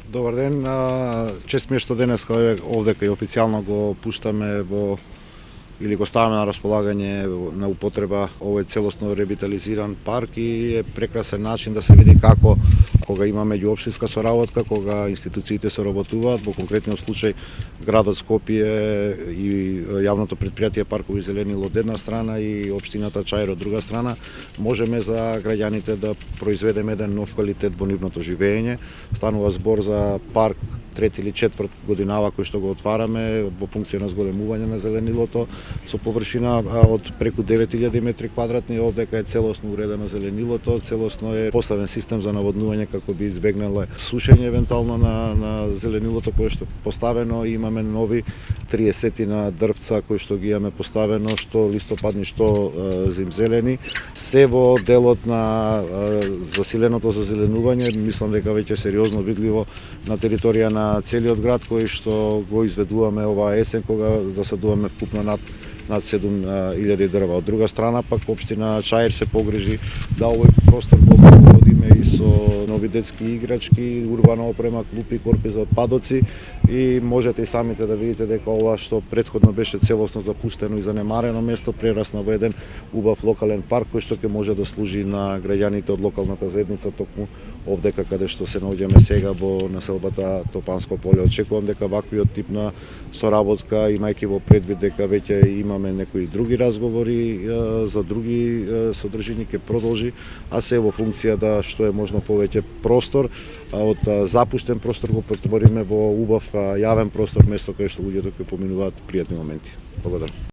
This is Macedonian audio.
Добар ден, чест ми е што денеска овде кај официјално го пуштаме во или го ставаме на располагање на употреба овој целосно ревитализиран парк и е прекрасен начин да се види како кога има меѓуопштинска соработка, кога институциите соработуваат, во конкретниот случај градот Скопје и јавното претпријатие Паркови зеленило од една страна и општината Чаир од друга страна, можеме за граѓаните да произведеме еден нов квалитет во нивното живење. Станува збор за парк трети или четврт годинава кој што го отвараме во функција на зголемување на зеленилото со површина од преку 9000 метри квадратни. Овдека е целосно уредено зеленилото, целосно е поставен систем за наводнување како би избегнале сушење евентуално на зеленилото кое што е поставено. Имаме нови 30 на дрвца кои што ги имаме поставено, што листопадни, што зимзелени. Се во делот на засиленото за зеленување, мислам дека веќе сериозно видливо на територија на целиот град кој што го изведуваме оваа есен кога засадуваме вкупно над 7000 дрва. Од друга страна пак општина Чаир се погрижи да овој простор го облагородиме и со нови детски играчки, урбана опрема, клупи, корпи за отпадоци и можете и самите да видите дека ова што претходно беше целосно запуштено и занемарено место прерасна во еден убав локален парк кој што ќе може да служи на граѓаните од локалната заедница токму овдека каде што се наоѓаме сега во населбата Топанско поле. Очекувам дека ваквиот тип на соработка, имајќи во предвид дека веќе имаме некои други разговори за други содржини, ќе продолжи, а се во функција да што е можно повеќе простор од запуштен простор го претвориме во убав јавен простор, место каде што луѓето ќе поминуваат пријатни моменти. Благодарам.